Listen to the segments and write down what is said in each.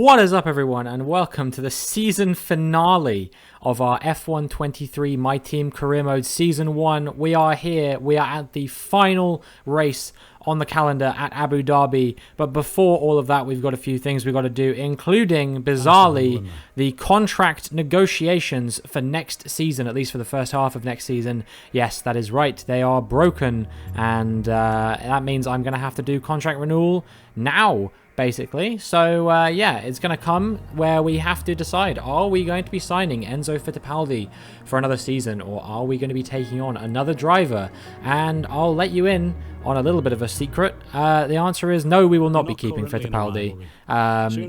What is up, everyone, and welcome to the season finale of our F1 23 My Team Career Mode Season 1. We are here. We are at the final race on the calendar at Abu Dhabi. But before all of that, we've got a few things we've got to do, including, bizarrely, the contract negotiations for next season, at least for the first half of next season. Yes, that is right. They are broken, and that means I'm going to have to do contract renewal now, basically. So yeah, it's going to come where we have to decide, are we going to be signing Enzo Fittipaldi for another season, or are we going to be taking on another driver? And I'll let you in on a little bit of a secret. The answer is no, we will not be keeping Fittipaldi,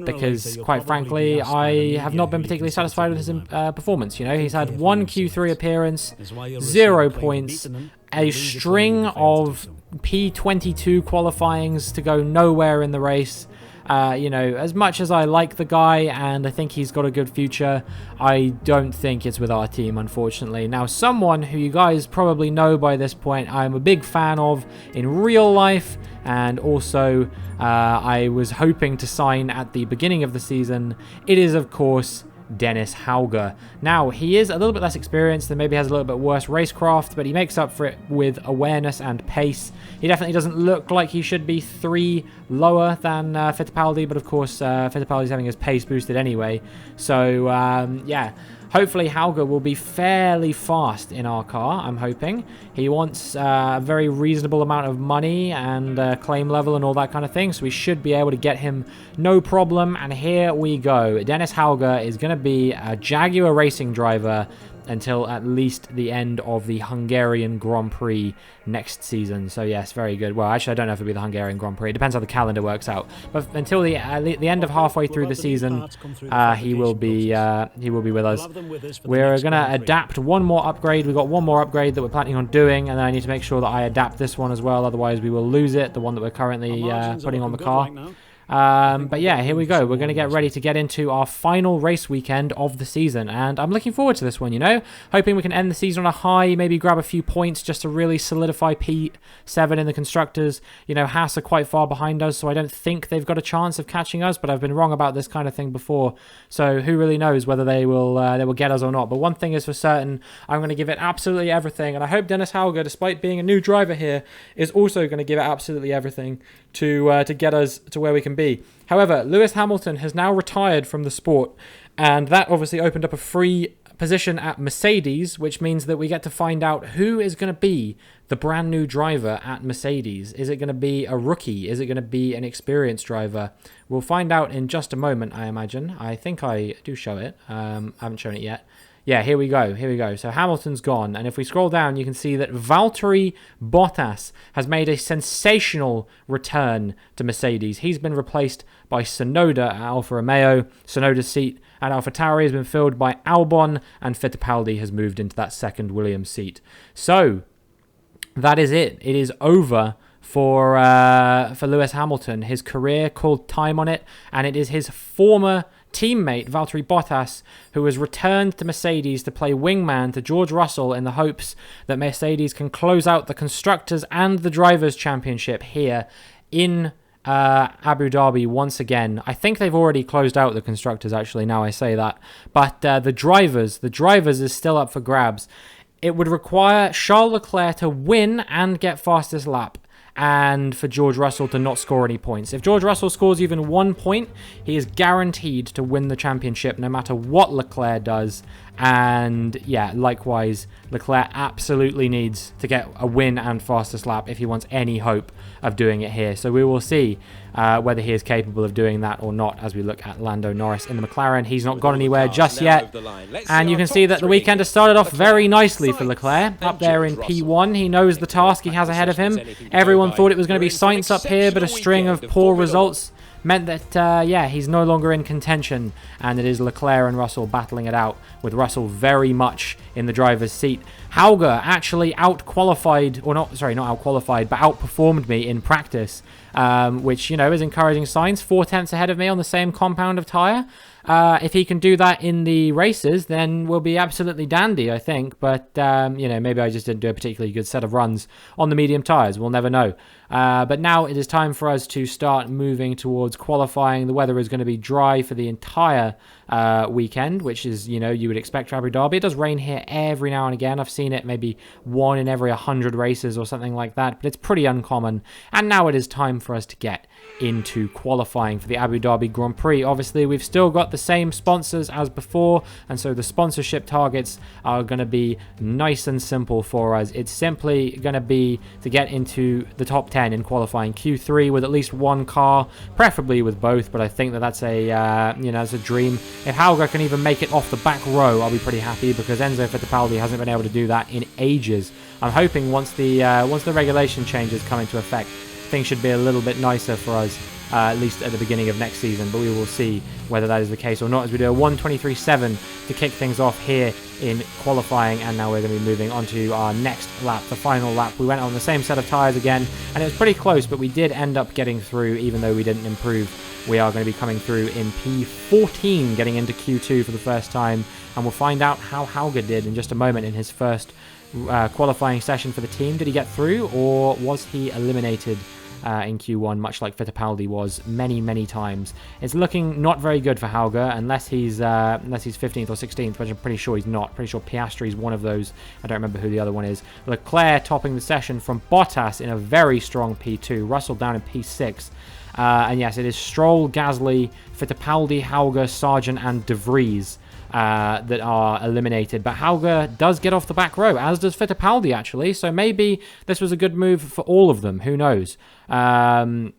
because quite frankly, I have not been particularly satisfied with his performance. You know, he's had one Q3 appearance, 0 points, a string of P22 qualifyings to go nowhere in the race. You know, as much as I like the guy and I think he's got a good future, I don't think it's with our team, unfortunately. Now, someone who you guys probably know by this point I'm a big fan of in real life, and also I was hoping to sign at the beginning of the season. It is, of course, Dennis Hauger. Now, he is a little bit less experienced and maybe has a little bit worse racecraft, but he makes up for it with awareness and pace. He definitely doesn't look like he should be 3 lower than Fittipaldi, but of course Fittipaldi's having his pace boosted anyway. So yeah, hopefully Hauger will be fairly fast in our car, I'm hoping. He wants a very reasonable amount of money and claim level and all that kind of thing, so we should be able to get him no problem. And here we go. Dennis Hauger is going to be a Jaguar racing driver until at least the end of the Hungarian Grand Prix next season. So yes, very good. Well, actually, I don't know if it'll be the Hungarian Grand Prix. It depends how the calendar works out. But until the end of halfway through the season, he will be with us. We're going to adapt one more upgrade. We've got one more upgrade that we're planning on doing, and then I need to make sure that I adapt this one as well. Otherwise, we will lose it, the one that we're currently putting on the car. But yeah, here we go. We're going to get ready to get into our final race weekend of the season, and I'm looking forward to this one, you know, hoping we can end the season on a high, maybe grab a few points just to really solidify P7 in the Constructors. You know, Haas are quite far behind us, so I don't think they've got a chance of catching us, but I've been wrong about this kind of thing before, so who really knows whether they will get us or not. But one thing is for certain, I'm going to give it absolutely everything, and I hope Dennis Hauger, despite being a new driver here, is also going to give it absolutely everything to get us to where we can be. However, Lewis Hamilton has now retired from the sport, and that obviously opened up a free position at Mercedes, which means that we get to find out who is going to be the brand new driver at Mercedes. Is it going to be a rookie? Is it going to be an experienced driver? We'll find out in just a moment, I imagine. I think I do show it. I haven't shown it yet. Yeah, here we go. Here we go. So Hamilton's gone. And if we scroll down, you can see that Valtteri Bottas has made a sensational return to Mercedes. He's been replaced by Tsunoda at Alfa Romeo. Tsunoda's seat at AlphaTauri has been filled by Albon, and Fittipaldi has moved into that second Williams seat. So that is it. It is over for Lewis Hamilton. His career called time on it, and it is his former teammate Valtteri Bottas who has returned to Mercedes to play wingman to George Russell in the hopes that Mercedes can close out the Constructors and the Drivers' Championship here in Abu Dhabi once again. I think they've already closed out the Constructors, actually, now I say that. But the Drivers is still up for grabs. It would require Charles Leclerc to win and get fastest lap, and for George Russell to not score any points. If George Russell scores even 1 point, he is guaranteed to win the championship no matter what Leclerc does. And yeah, likewise, Leclerc absolutely needs to get a win and fastest lap if he wants any hope of doing it here. So we will see whether he is capable of doing that or not as we look at Lando Norris in the McLaren. He's not gone anywhere just yet. And you can see that the weekend has started off very nicely for Leclerc. Up there in P1, he knows the task he has ahead of him. Everyone thought it was going to be Sainz up here, but a string of poor results meant that, yeah, he's no longer in contention, and it is Leclerc and Russell battling it out, with Russell very much in the driver's seat. Hauger actually out-qualified, or not out-qualified, but outperformed me in practice, which, you know, is encouraging signs. 4/10 ahead of me on the same compound of tyre. If he can do that in the races, then we'll be absolutely dandy, I think. But, you know, maybe I just didn't do a particularly good set of runs on the medium tyres. We'll never know. But now it is time for us to start moving towards qualifying. The weather is going to be dry for the entire weekend, which is, you know, you would expect for Abu Dhabi. It does rain here every now and again. I've seen it maybe 1 in every 100 races or something like that, but it's pretty uncommon. And now it is time for us to get into qualifying for the Abu Dhabi Grand Prix. Obviously, we've still got the same sponsors as before, and so the sponsorship targets are going to be nice and simple for us. It's simply going to be to get into the top 10 in qualifying Q3 with at least one car, preferably with both, but I think that that's a you know, that's a dream. If Hauger can even make it off the back row, I'll be pretty happy, because Enzo Fittipaldi hasn't been able to do that in ages. I'm hoping once the regulation changes come into effect, things should be a little bit nicer for us, at least at the beginning of next season, but we will see whether that is the case or not, as we do a 1:23.7 to kick things off here in qualifying. And now we're going to be moving on to our next lap, the final lap. We went on the same set of tyres again, and it was pretty close, but we did end up getting through, even though we didn't improve. We are going to be coming through in P14, getting into Q2 for the first time, and we'll find out how Hauger did in just a moment in his first qualifying session for the team. Did he get through, or was he eliminated in Q1, much like Fittipaldi was many times? It's looking not very good for Hauger, unless he's 15th or 16th, which I'm pretty sure he's not. Pretty sure Piastri is one of those. I don't remember who the other one is. Leclerc topping the session from Bottas in a very strong P2. Russell down in P6. And yes, it is Stroll, Gasly, Fittipaldi, Hauger, Sargent, and De Vries that are eliminated. But Hauger does get off the back row, as does Fittipaldi, actually. So maybe this was a good move for all of them. Who knows? And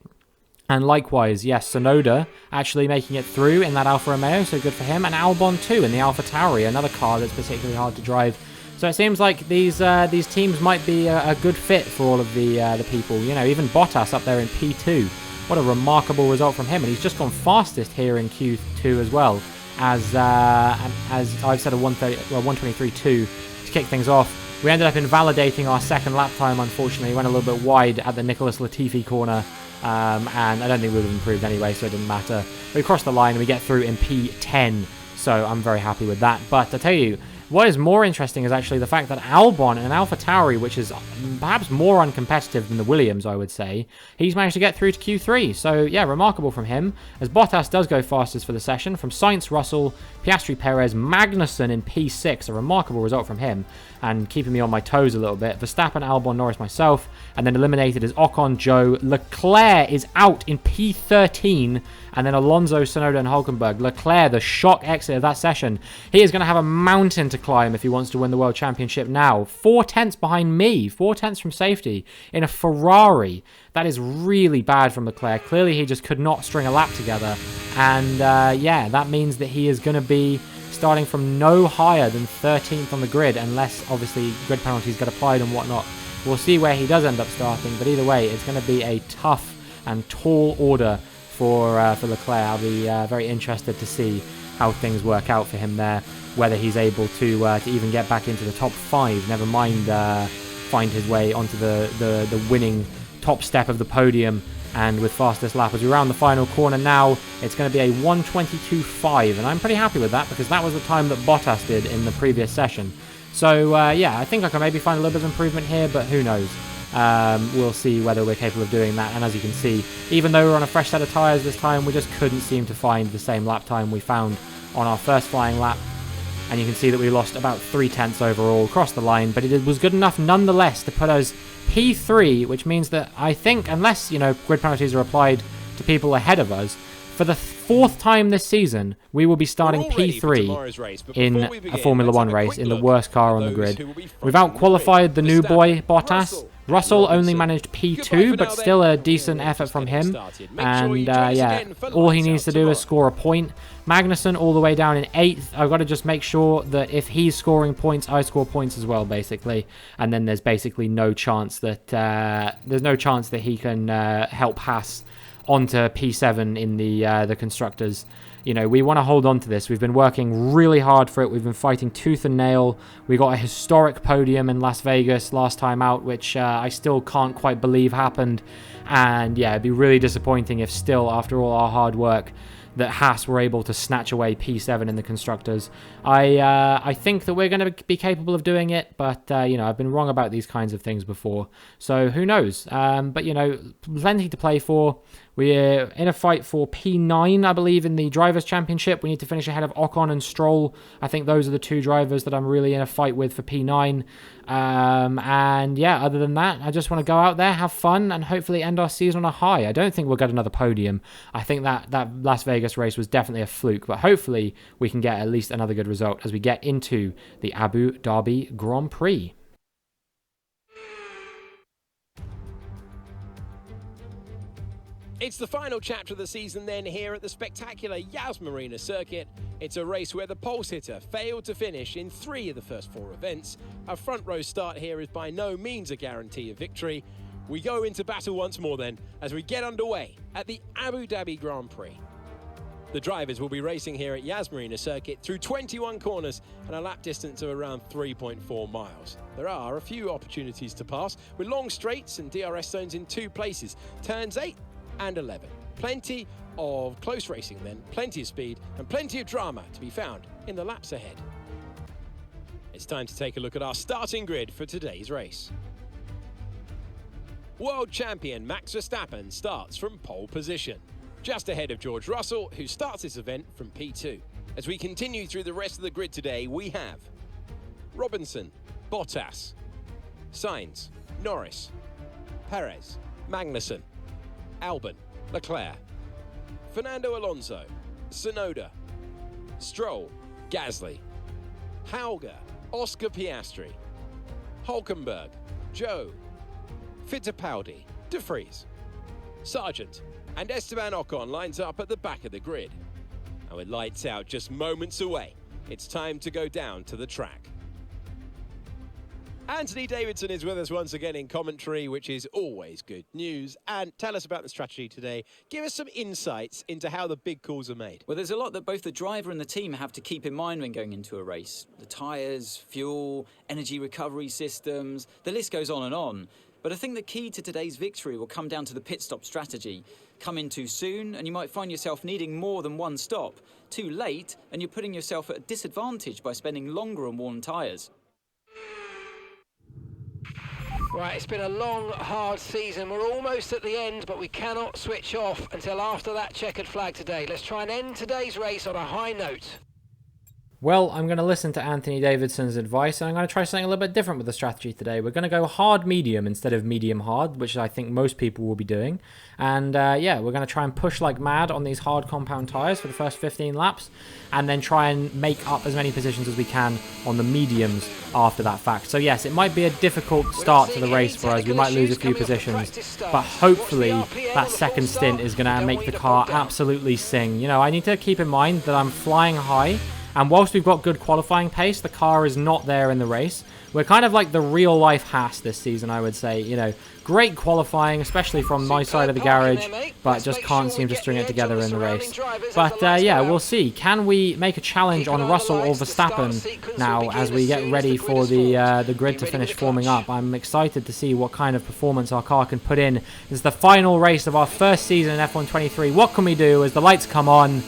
likewise, yes, Tsunoda actually making it through in that Alfa Romeo, so good for him. And Albon too in the Alfa Tauri, another car that's particularly hard to drive. So it seems like these teams might be a good fit for all of the people. You know, even Bottas up there in P2. What a remarkable result from him. And he's just gone fastest here in Q2 as well, as I've said, a 1:23.2 to kick things off. We ended up invalidating our second lap time, unfortunately. We went a little bit wide at the Nicholas Latifi corner, and I don't think we would have improved anyway, so it didn't matter. We crossed the line and we get through in P10, so I'm very happy with that. But I tell you, what is more interesting is actually the fact that Albon and Alfa Tauri, which is perhaps more uncompetitive than the Williams, I would say, he's managed to get through to Q3. So, yeah, remarkable from him, as Bottas does go fastest for the session. From Sainz, Russell, Piastri, Perez, Magnussen in P6, a remarkable result from him, and keeping me on my toes a little bit. Verstappen, Albon, Norris, myself, and then eliminated is Ocon, Joe. Leclerc is out in P13, and then Alonso, Tsunoda, and Hulkenberg. Leclerc, the shock exit of that session. He is going to have a mountain to climb if he wants to win the World Championship now. 4/10 behind me, 4/10 from safety in a Ferrari. That is really bad from Leclerc. Clearly, he just could not string a lap together. And, yeah, that means that he is going to be starting from no higher than 13th on the grid, unless, obviously, grid penalties get applied and whatnot. We'll see where he does end up starting, but either way, it's going to be a tough and tall order for Leclerc. I'll be very interested to see how things work out for him there, whether he's able to even get back into the top 5, never mind find his way onto the winning top step of the podium. And with fastest lap, as we round the final corner now, it's going to be a 1:22.5, and I'm pretty happy with that, because that was the time that Bottas did in the previous session. So, yeah, I think I can maybe find a little bit of improvement here, but who knows. We'll see whether we're capable of doing that. And as you can see, even though we're on a fresh set of tyres this time, we just couldn't seem to find the same lap time we found on our first flying lap. And you can see that we lost about 3/10 overall across the line, but it was good enough nonetheless to put us P3, which means that I think, unless, you know, grid penalties are applied to people ahead of us, for the 4th time this season, we will be starting P3 in a Formula 1 race in the worst car on the grid. We've out-qualified the new boy, Bottas. Russell only managed P2, but still a decent effort from him. And, yeah, all he needs to do is score a point. Magnussen all the way down in 8th. I've got to just make sure that if he's scoring points, I score points as well, basically. And then there's basically no chance that he can help Haas onto P7 in the Constructors. You know, we want to hold on to this. We've been working really hard for it. We've been fighting tooth and nail. We got a historic podium in Las Vegas last time out, which I still can't quite believe happened. And yeah, it'd be really disappointing if still, after all our hard work, that Haas were able to snatch away P7 in the Constructors. I think that we're going to be capable of doing it, but, you know, I've been wrong about these kinds of things before. So who knows? But, you know, plenty to play for. We're in a fight for P9, I believe, in the Drivers' Championship. We need to finish ahead of Ocon and Stroll. I think those are the two drivers that I'm really in a fight with for P9. And yeah, other than that, I just want to go out there, have fun, and hopefully end our season on a high. I don't think we'll get another podium. I think that Las Vegas race was definitely a fluke, but hopefully we can get at least another good result as we get into the Abu Dhabi Grand Prix. It's the final chapter of the season then here at the spectacular Yas Marina circuit. It's a race where the pole sitter failed to finish in 3 of the first 4 events. A front row start here is by no means a guarantee of victory. We go into battle once more then as we get underway at the Abu Dhabi Grand Prix. The drivers will be racing here at Yas Marina circuit through 21 corners and a lap distance of around 3.4 miles. There are a few opportunities to pass with long straights and DRS zones in 2 places, turns 8 and 11. Plenty of close racing then, plenty of speed and plenty of drama to be found in the laps ahead. It's time to take a look at our starting grid for today's race. World champion Max Verstappen starts from pole position, just ahead of George Russell, who starts this event from P2. As we continue through the rest of the grid today, we have Robinson, Bottas, Sainz, Norris, Perez, Magnussen, Albon, Leclerc, Fernando Alonso, Tsunoda, Stroll, Gasly, Hauger, Oscar Piastri, Hulkenberg, Zhou, Fittipaldi, De Vries, Sargent, and Esteban Ocon lines up at the back of the grid. And with lights out just moments away, it's time to go down to the track. Anthony Davidson is with us once again in commentary, which is always good news. And tell us about the strategy today. Give us some insights into how the big calls are made. Well, there's a lot that both the driver and the team have to keep in mind when going into a race. The tyres, fuel, energy recovery systems, the list goes on and on. But I think the key to today's victory will come down to the pit stop strategy. Come in too soon and you might find yourself needing more than one stop. Too late and you're putting yourself at a disadvantage by spending longer on worn tyres. Right, it's been a long, hard season. We're almost at the end, but we cannot switch off until after that checkered flag today. Let's try and end today's race on a high note. Well, I'm going to listen to Anthony Davidson's advice, and I'm going to try something a little bit different with the strategy today. We're going to go hard-medium instead of medium-hard, which I think most people will be doing. And yeah, we're going to try and push like mad on these hard compound tyres for the first 15 laps, and then try and make up as many positions as we can on the mediums after that fact. So yes, it might be a difficult start to the race for us. We might lose a few positions, but hopefully that second stint is going to make the car absolutely sing. You know, I need to keep in mind that I'm flying high, and whilst we've got good qualifying pace, the car is not there in the race. We're kind of like the real-life Haas this season, I would say. You know, great qualifying, especially from my side of the garage, but just can't seem to string it together in the race. But yeah, we'll see. Can we make a challenge on Russell or Verstappen now as we get ready for the grid to finish forming up? I'm excited to see what kind of performance our car can put in. This is the final race of our first season in F1 23. What can we do as the lights come on?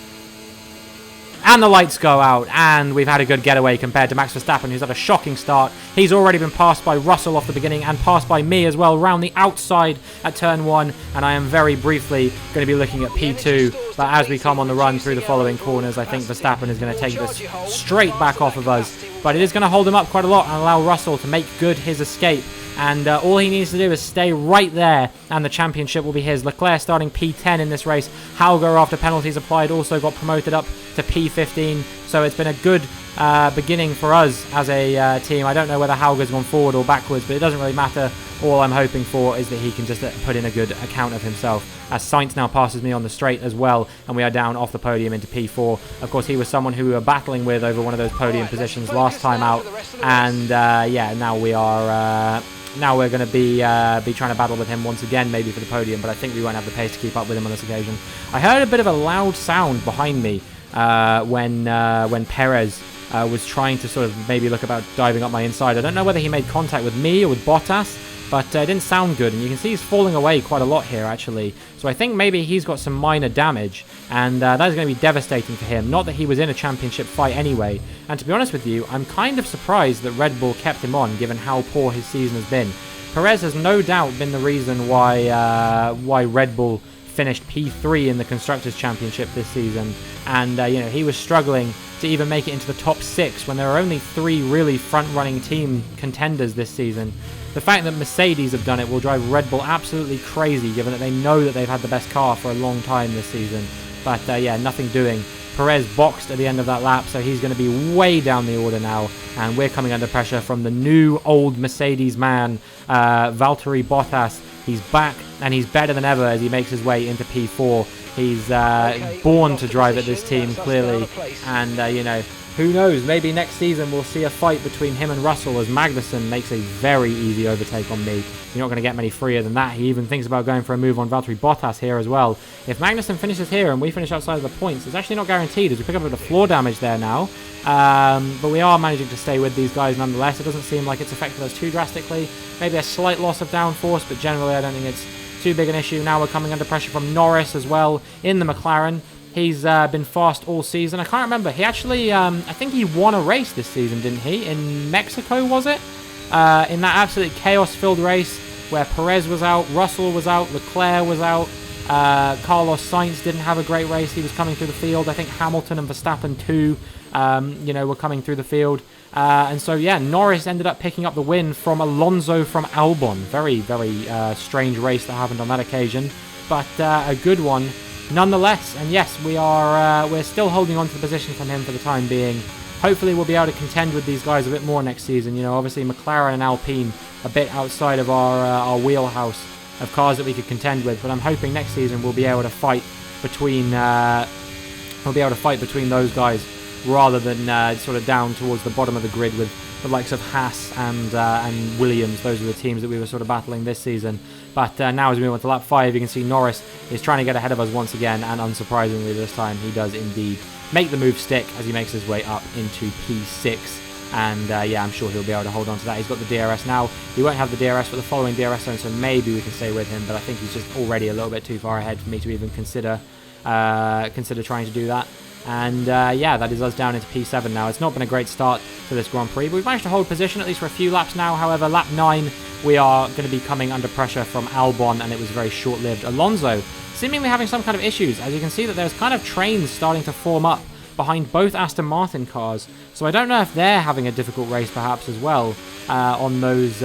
And the lights go out, and we've had a good getaway compared to Max Verstappen, who's had a shocking start. He's already been passed by Russell off the beginning and passed by me as well round the outside at turn 1, and I am very briefly going to be looking at P2, but as we come on the run through the following corners, I think Verstappen is going to take this straight back off of us, but it is going to hold him up quite a lot and allow Russell to make good his escape. And all he needs to do is stay right there, and the championship will be his. Leclerc starting P10 in this race. Hauger, after penalties applied, also got promoted up to P15. So it's been a good beginning for us as a team. I don't know whether Hauger's gone forward or backwards, but it doesn't really matter. all I'm hoping for is that he can just put in a good account of himself, as Sainz now passes me on the straight as well, and we are down off the podium into P4. Of course, he was someone who we were battling with over one of those podium positions last time out, and yeah, now we are now we're going to be trying to battle with him once again, maybe for the podium, but I think we won't have the pace to keep up with him on this occasion. I heard a bit of a loud sound behind me when Perez was trying to sort of maybe look about diving up my inside. I don't know whether he made contact with me or with Bottas, but it didn't sound good, and you can see he's falling away quite a lot here, actually. So I think maybe he's got some minor damage, and that is going to be devastating for him. Not that he was in a championship fight anyway, and to be honest with you, I'm kind of surprised that Red Bull kept him on, given how poor his season has been. Perez has no doubt been the reason why Red Bull finished P3 in the Constructors' Championship this season, and you know, he was struggling to even make it into the top 6 when there are only 3 really front-running team contenders this season. The fact that Mercedes have done it will drive Red Bull absolutely crazy, given that they know that they've had the best car for a long time this season. But yeah, nothing doing. Perez boxed at the end of that lap, so he's going to be way down the order now, and we're coming under pressure from the new old Mercedes man, Valtteri Bottas. He's back, and he's better than ever as he makes his way into P4. He's born to drive at this team, clearly, and you know, who knows, maybe next season we'll see a fight between him and Russell as Magnussen makes a very easy overtake on me. You're not going to get many freer than that. He even thinks about going for a move on Valtteri Bottas here as well. If Magnussen finishes here and we finish outside of the points, it's actually not guaranteed as we pick up a bit of floor damage there now. But we are managing to stay with these guys nonetheless. It doesn't seem like it's affected us too drastically. Maybe a slight loss of downforce, but generally I don't think it's too big an issue. Now we're coming under pressure from Norris as well in the McLaren. He's been fast all season. I can't remember. He actually, I think he won a race this season, didn't he? In Mexico, was it? In that absolutely chaos-filled race where Perez was out, Russell was out, Leclerc was out, Carlos Sainz didn't have a great race. He was coming through the field. I think Hamilton and Verstappen too, you know, were coming through the field. And so, yeah, Norris ended up picking up the win from Alonso from Albon. Very, very strange race that happened on that occasion, but a good one nonetheless. And yes, we're still holding on to the position from him for the time being. Hopefully we'll be able to contend with these guys a bit more next season. You know, obviously McLaren and Alpine a bit outside of our wheelhouse of cars that we could contend with, but I'm hoping next season we'll be able to fight between those guys rather than sort of down towards the bottom of the grid with the likes of Haas and Williams. Those are the teams that we were sort of battling this season. But now as we move on to lap 5, you can see Norris is trying to get ahead of us once again, and unsurprisingly this time he does indeed make the move stick as he makes his way up into P6. And yeah, I'm sure he'll be able to hold on to that. He's got the DRS now. He won't have the DRS for the following DRS zone, so maybe we can stay with him, but I think he's just already a little bit too far ahead for me to even consider trying to do that. And yeah, that is us down into P7 now. It's not been a great start to this Grand Prix, but we've managed to hold position at least for a few laps now. However, lap 9, we are going to be coming under pressure from Albon, and it was very short-lived. Alonso seemingly having some kind of issues. As you can see that there's kind of trains starting to form up behind both Aston Martin cars. So I don't know if they're having a difficult race perhaps as well on those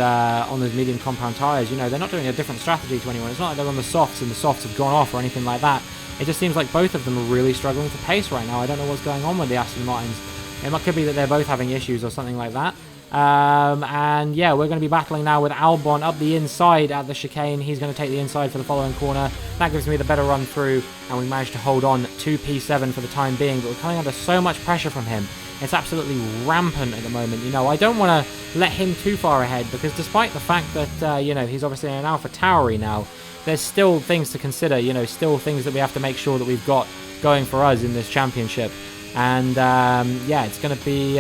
medium compound tyres. You know, they're not doing a different strategy to anyone. It's not like they're on the softs and the softs have gone off or anything like that. It just seems like both of them are really struggling to pace right now. I don't know what's going on with the Aston Martins. It could be that they're both having issues or something like that. And yeah, we're going to be battling now with Albon up the inside at the chicane. He's going to take the inside for the following corner. That gives me the better run through, and we managed to hold on to P7 for the time being, but we're coming under so much pressure from him. It's absolutely rampant at the moment. You know, I don't want to let him too far ahead, because despite the fact that, you know, he's obviously in an AlphaTauri now, there's still things to consider, you know, still things that we have to make sure that we've got going for us in this championship. And yeah, it's going to be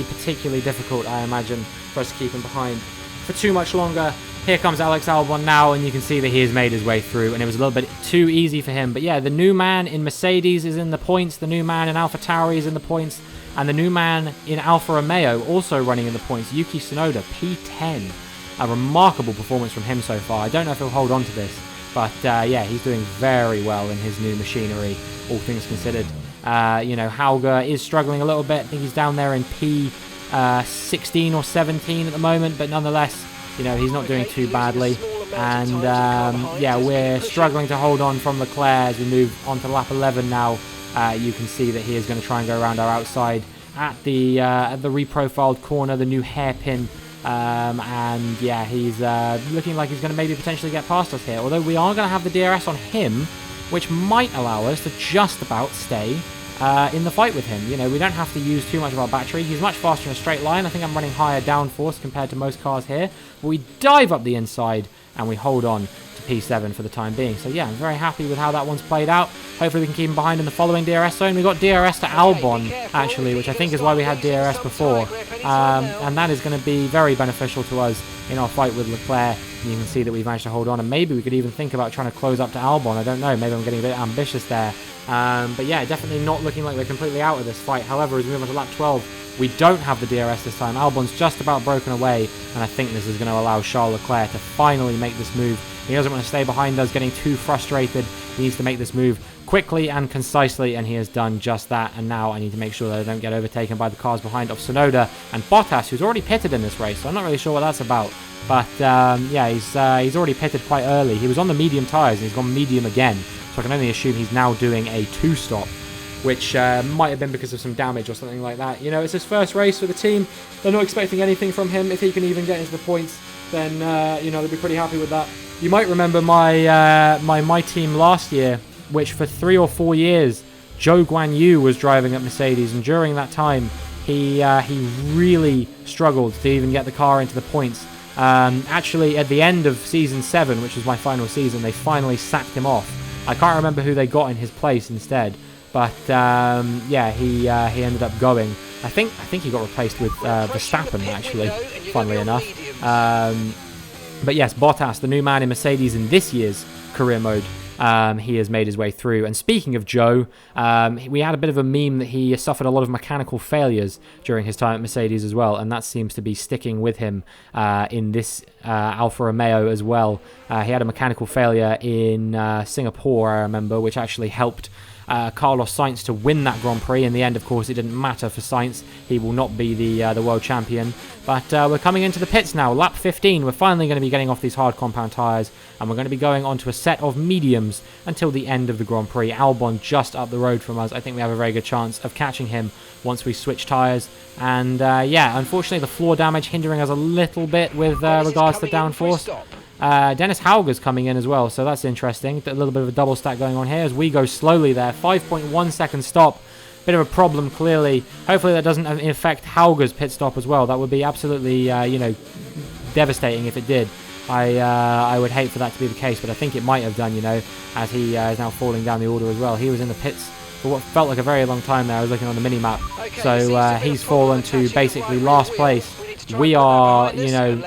particularly difficult, I imagine, for us to keep him behind for too much longer. Here comes Alex Albon now, and you can see that he has made his way through, and it was a little bit too easy for him. But yeah, the new man in Mercedes is in the points, the new man in AlphaTauri is in the points, and the new man in Alfa Romeo also running in the points, Yuki Tsunoda, P10. A remarkable performance from him so far. I don't know if he'll hold on to this, but yeah, he's doing very well in his new machinery, all things considered. You know, Hauger is struggling a little bit. I think he's down there in P16 or 17 at the moment, but nonetheless, you know, he's not doing too badly. And yeah, we're struggling to hold on from Leclerc as we move on to lap 11 now. You can see that he is going to try and go around our outside at the reprofiled corner, the new hairpin And yeah, he's looking like he's going to maybe potentially get past us here. Although we are going to have the DRS on him, which might allow us to just about stay in the fight with him. You know, we don't have to use too much of our battery. He's much faster in a straight line. I think I'm running higher downforce compared to most cars here. But we dive up the inside and we hold on to P7 for the time being. So yeah, I'm very happy with how that one's played out. Hopefully we can keep him behind in the following DRS zone. We've got DRS to Albon, actually, which I think is why we had DRS before. And that is going to be very beneficial to us in our fight with Leclerc. And you can see that we've managed to hold on. And maybe we could even think about trying to close up to Albon. I don't know. Maybe I'm getting a bit ambitious there. But yeah, definitely not looking like we're completely out of this fight. However, as we move on to lap 12, we don't have the DRS this time. Albon's just about broken away, and I think this is going to allow Charles Leclerc to finally make this move. He doesn't want to stay behind us, getting too frustrated. He needs to make this move quickly and concisely, and he has done just that. And now I need to make sure that I don't get overtaken by the cars behind of Tsunoda and Bottas, who's already pitted in this race, so I'm not really sure what that's about. But yeah, he's already pitted quite early. He was on the medium tyres, and he's gone medium again, so I can only assume he's now doing a 2-stop. Which might have been because of some damage or something like that. You know, it's his first race for the team. They're not expecting anything from him. If he can even get into the points, then, you know, they'll be pretty happy with that. You might remember my team last year, which for 3 or 4 years, Zhou Guanyu was driving at Mercedes. And during that time, he really struggled to even get the car into the points. Actually, at the end of Season 7, which was my final season, they finally sacked him off. I can't remember who they got in his place instead. But yeah, he ended up going. I think he got replaced with Verstappen, actually, funnily enough. But yes, Bottas, the new man in Mercedes in this year's career mode, he has made his way through. And speaking of Joe, we had a bit of a meme that he suffered a lot of mechanical failures during his time at Mercedes as well, and that seems to be sticking with him in this Alfa Romeo as well. He had a mechanical failure in Singapore, I remember, which actually helped Carlos Sainz to win that Grand Prix. In the end, of course, it didn't matter for Sainz. He will not be the world champion. But we're coming into the pits now. Lap 15, we're finally going to be getting off these hard compound tyres, and we're going to be going onto a set of mediums until the end of the Grand Prix. Albon just up the road from us. I think we have a very good chance of catching him once we switch tyres. And yeah, unfortunately, the floor damage hindering us a little bit with regards to downforce. Dennis Hauger's coming in as well, so that's interesting. A little bit of a double stack going on here as we go slowly there. 5.1 second stop. Bit of a problem, clearly. Hopefully that doesn't affect Hauger's pit stop as well. That would be absolutely, you know, devastating if it did. I would hate for that to be the case, but I think it might have done, you know, as he is now falling down the order as well. He was in the pits for what felt like a very long time there. I was looking on the mini-map. So he's fallen to basically last place. We are, you know,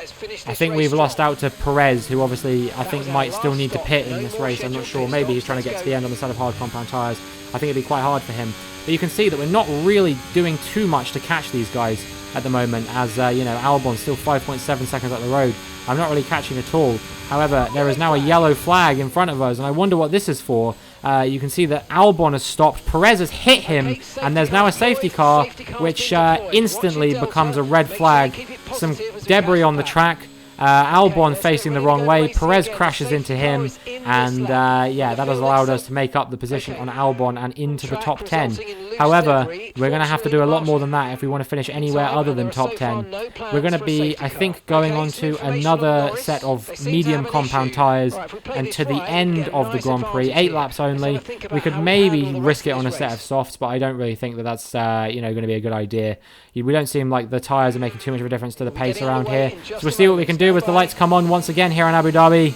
I think we've lost out to Perez, who obviously I think might still need to pit in this race. I'm not sure. Maybe he's trying to get to the end on the side of hard compound tyres. I think it'd be quite hard for him. But you can see that we're not really doing too much to catch these guys at the moment, as, you know, Albon's still 5.7 seconds up the road. I'm not really catching at all. However, there is now a yellow flag in front of us, and I wonder what this is for. You can see that Albon has stopped. Perez has hit him, and there's now a safety car, which instantly becomes a red flag. Some debris on the track. Albon facing the wrong way. Perez crashes into him, and yeah, that has allowed us to make up the position on Albon and into the top 10. However, we're going to have to do a lot more than that if we want to finish anywhere other than top 10. We're going to be, I think, going on to another set of medium compound tyres, and to the end of the Grand Prix, 8 laps only. We could maybe risk it on a set of softs, but I don't really think that that's you know, going to be a good idea. We don't seem like the tyres are making too much of a difference to the pace around here. So we'll see what we can do as the lights come on once again here in Abu Dhabi.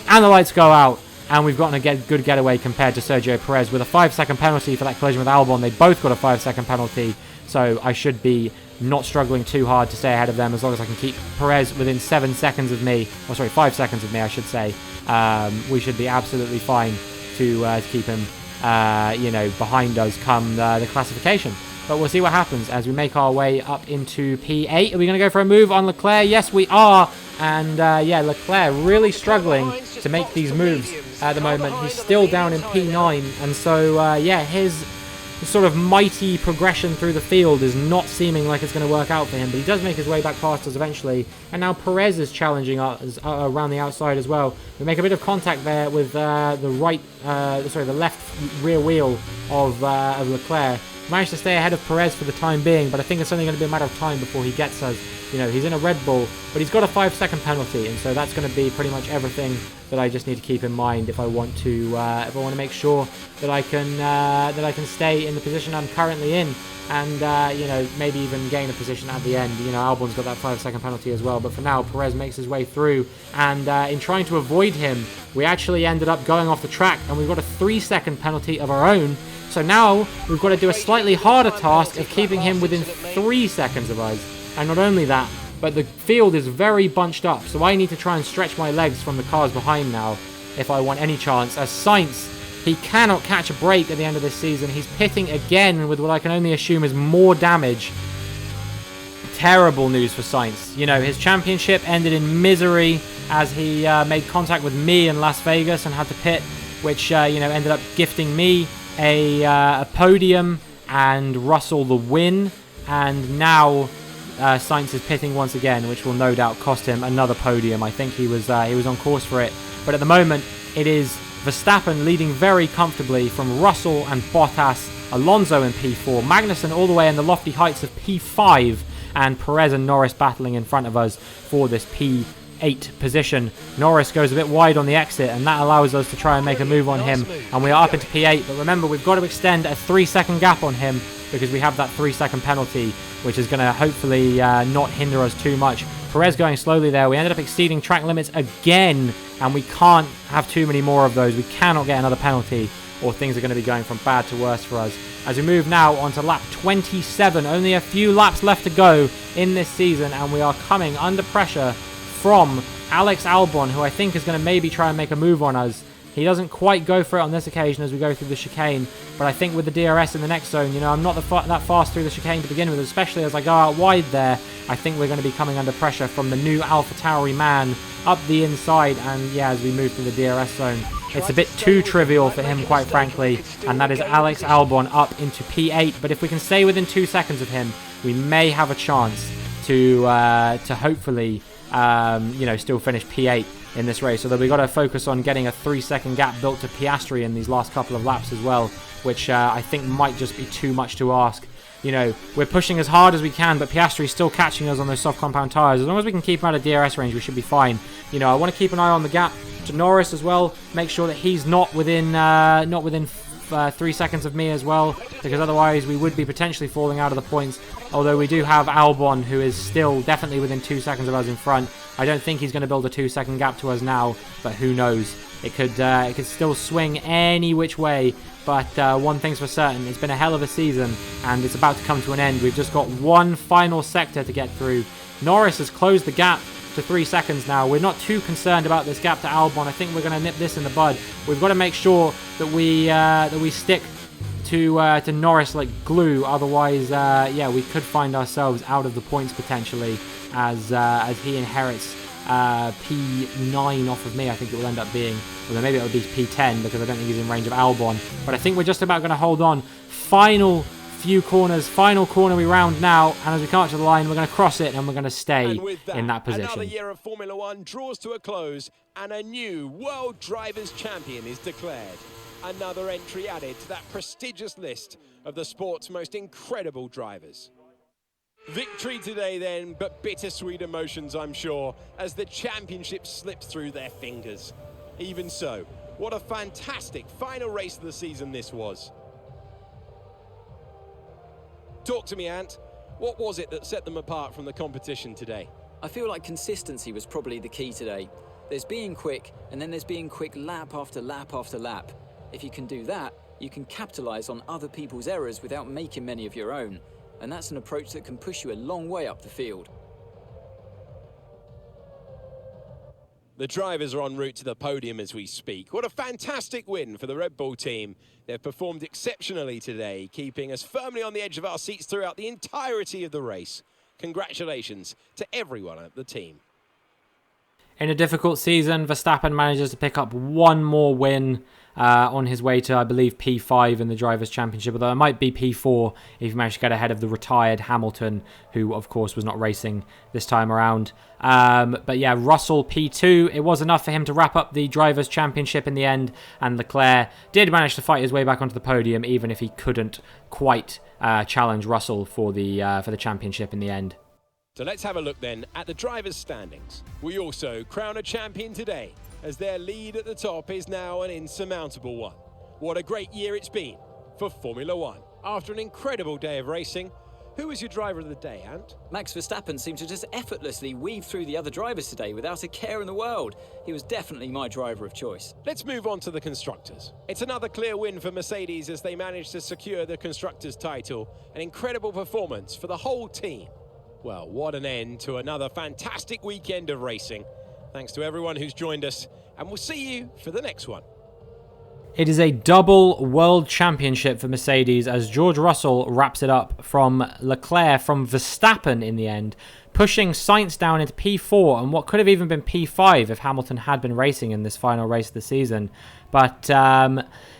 And the lights go out. And we've gotten a good getaway compared to Sergio Perez with a 5-second penalty for that collision with Albon. They both got a 5-second penalty. So I should be not struggling too hard to stay ahead of them as long as I can keep Perez within 7 seconds of me. Or sorry, 5 seconds of me, I should say. We should be absolutely fine to keep him you know, behind us come the classification. But we'll see what happens as we make our way up into P8. Are we going to go for a move on Leclerc? Yes, we are. And yeah, Leclerc really struggling to make these moves at the moment. He's still down in P9. And so, yeah, his sort of mighty progression through the field is not seeming like it's going to work out for him. But he does make his way back past us eventually. And now Perez is challenging us around the outside as well. We make a bit of contact there with the left rear wheel of Leclerc. managed to stay ahead of Perez for the time being, but I think it's only going to be a matter of time before he gets us. You know, he's in a Red Bull, but he's got a 5-second penalty, and so that's going to be pretty much everything that I just need to keep in mind if I want to make sure that I can stay in the position I'm currently in, and you know, maybe even gain a position at the end. You know, Albon's got that 5-second penalty as well, but for now Perez makes his way through, and in trying to avoid him, we actually ended up going off the track, and we've got a 3-second penalty of our own. So now we've got to do a slightly harder task of keeping him within 3 seconds of us. And not only that, but the field is very bunched up, so I need to try and stretch my legs from the cars behind now if I want any chance. As Sainz, he cannot catch a break at the end of this season. He's pitting again with what I can only assume is more damage. Terrible news for Sainz. You know, his championship ended in misery as he made contact with me in Las Vegas and had to pit, which you know, ended up gifting me a podium and Russell the win. And now Sainz is pitting once again, which will no doubt cost him another podium. I think he was on course for it, but at the moment it is Verstappen leading very comfortably from Russell and Bottas, Alonso in P4, Magnussen all the way in the lofty heights of P5, and Perez and Norris battling in front of us for this P8 position. Norris goes a bit wide on the exit, and that allows us to try and make a move on him, and we are up into P8, but remember, we've got to extend a 3-second gap on him because we have that 3-second penalty, which is going to hopefully not hinder us too much. Perez going slowly there. We ended up exceeding track limits again, and we can't have too many more of those. We cannot get another penalty, or things are going to be going from bad to worse for us. As we move now onto lap 27, only a few laps left to go in this season, and we are coming under pressure from Alex Albon, who I think is going to maybe try and make a move on us. He doesn't quite go for it on this occasion as we go through the chicane, but I think with the DRS in the next zone, you know, I'm not that fast through the chicane to begin with, especially as I go out wide there. I think we're going to be coming under pressure from the new AlphaTauri man up the inside, and yeah, as we move through the DRS zone, it's a bit too trivial for him, quite frankly, and that is Alex Albon up into P8, but if we can stay within 2 seconds of him, we may have a chance to hopefully, you know, still finish P8 in this race. Although we've got to focus on getting a 3-second gap built to Piastri in these last couple of laps as well, which I think might just be too much to ask. You know, we're pushing as hard as we can, but Piastri's still catching us on those soft compound tyres. As long as we can keep him out of DRS range, we should be fine. You know, I want to keep an eye on the gap to Norris as well, make sure that he's not within 3 seconds of me as well, because otherwise we would be potentially falling out of the points. Although we do have Albon, who is still definitely within 2 seconds of us in front. I don't think he's going to build a 2-second gap to us now, but who knows? It could still swing any which way. But one thing's for certain, it's been a hell of a season, and it's about to come to an end. We've just got one final sector to get through. Norris has closed the gap to 3 seconds now. We're not too concerned about this gap to Albon. I think we're going to nip this in the bud. We've got to make sure that we stick to Norris like glue. Otherwise, yeah, we could find ourselves out of the points potentially as he inherits P9 off of me. I think it will end up being, well, maybe it'll be P10 because I don't think he's in range of Albon. But I think we're just about going to hold on. Final few corners, final corner we round now, and as we come up to the line, we're going to cross it and we're going to stay in that position. Another year of Formula One draws to a close, and a new World Drivers' Champion is declared. Another entry added to that prestigious list of the sport's most incredible drivers. Victory today then, but bittersweet emotions, I'm sure, as the championship slips through their fingers. Even so, what a fantastic final race of the season this was. Talk to me, Ant. What was it that set them apart from the competition today? I feel like consistency was probably the key today. There's being quick, and then there's being quick lap after lap after lap. If you can do that, you can capitalise on other people's errors without making many of your own. And that's an approach that can push you a long way up the field. The drivers are en route to the podium as we speak. What a fantastic win for the Red Bull team. They've performed exceptionally today, keeping us firmly on the edge of our seats throughout the entirety of the race. Congratulations to everyone at the team. In a difficult season, Verstappen manages to pick up one more win. on his way to, I believe, P5 in the Drivers' Championship, although it might be P4 if he managed to get ahead of the retired Hamilton, who, of course, was not racing this time around. But yeah, Russell P2, it was enough for him to wrap up the Drivers' Championship in the end, and Leclerc did manage to fight his way back onto the podium, even if he couldn't quite challenge Russell for the championship in the end. So let's have a look then at the drivers' standings. We also crown a champion today, as their lead at the top is now an insurmountable one. What a great year it's been for Formula One. After an incredible day of racing, who was your driver of the day, Ant? Max Verstappen seemed to just effortlessly weave through the other drivers today without a care in the world. He was definitely my driver of choice. Let's move on to the Constructors. It's another clear win for Mercedes as they managed to secure the Constructors title. An incredible performance for the whole team. Well, what an end to another fantastic weekend of racing. Thanks to everyone who's joined us, and we'll see you for the next one. It is a double world championship for Mercedes as George Russell wraps it up from Leclerc, from Verstappen in the end, pushing Sainz down into P4 and what could have even been P5 if Hamilton had been racing in this final race of the season. But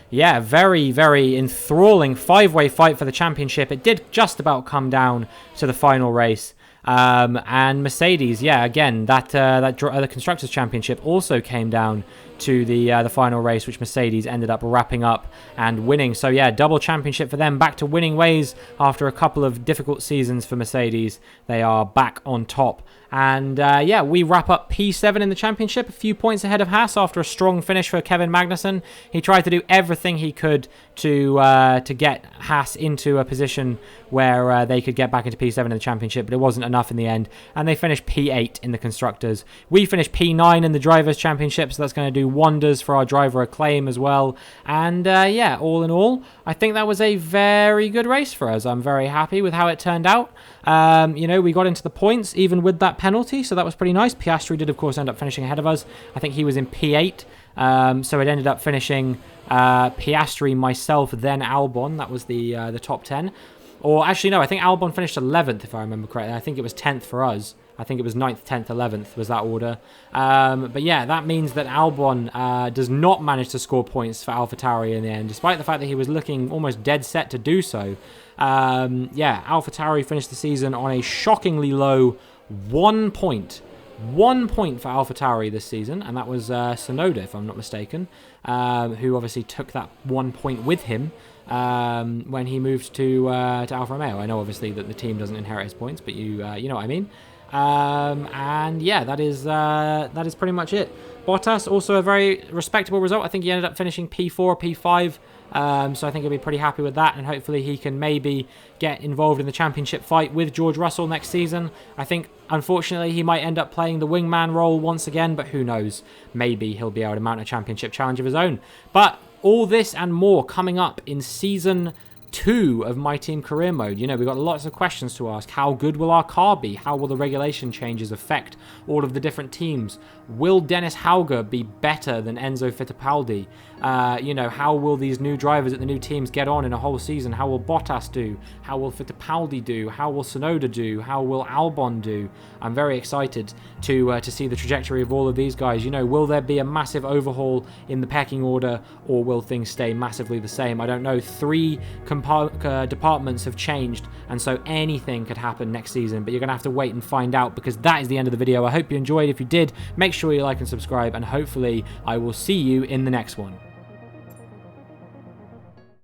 yeah, very, very enthralling five-way fight for the championship. It did just about come down to the final race. And Mercedes, yeah, again, the Constructors' Championship also came down to the final race, which Mercedes ended up wrapping up and winning. So yeah, double championship for them, back to winning ways after a couple of difficult seasons for Mercedes. They are back on top. And yeah, we wrap up P7 in the championship, a few points ahead of Haas after a strong finish for Kevin Magnussen. He tried to do everything he could to get Haas into a position where they could get back into P7 in the championship, but it wasn't enough in the end. And they finished P8 in the Constructors. We finished P9 in the Drivers' Championship, so that's going to do wonders for our driver acclaim as well. And yeah, all in all, I think that was a very good race for us. I'm very happy with how it turned out. You know, we got into the points even with that penalty, so that was pretty nice. Piastri did, of course, end up finishing ahead of us. I think he was in P8, so it ended up finishing Piastri, myself, then Albon. That was the top 10. Or actually, no, I think Albon finished 11th, if I remember correctly. I think it was 10th for us. I think it was 9th, 10th, 11th was that order. But yeah, that means that Albon does not manage to score points for AlphaTauri in the end, despite the fact that he was looking almost dead set to do so. Yeah, AlphaTauri finished the season on a shockingly low 1 point. 1 point for AlphaTauri this season, and that was Tsunoda, if I'm not mistaken, who obviously took that 1 point with him when he moved to Alfa Romeo. I know obviously that the team doesn't inherit his points, but you know what I mean. And yeah, that is pretty much it. Bottas, also a very respectable result. I think he ended up finishing P4 or P5. So I think he'll be pretty happy with that, and hopefully he can maybe get involved in the championship fight with George Russell next season. I think, unfortunately, he might end up playing the wingman role once again, but who knows? Maybe he'll be able to mount a championship challenge of his own. But all this and more coming up in Season 2 of My Team Career Mode. You know, we've got lots of questions to ask. How good will our car be? How will the regulation changes affect all of the different teams? Will Dennis Hauger be better than Enzo Fittipaldi? You know, how will these new drivers at the new teams get on in a whole season? How will Bottas do? How will Fittipaldi do? How will Tsunoda do? How will Albon do? I'm very excited to see the trajectory of all of these guys. You know, will there be a massive overhaul in the pecking order, or will things stay massively the same? I don't know. 3 departments have changed, and so anything could happen next season, but you're going to have to wait and find out, because that is the end of the video. I hope you enjoyed. If you did, make sure you like and subscribe, and hopefully I will see you in the next one.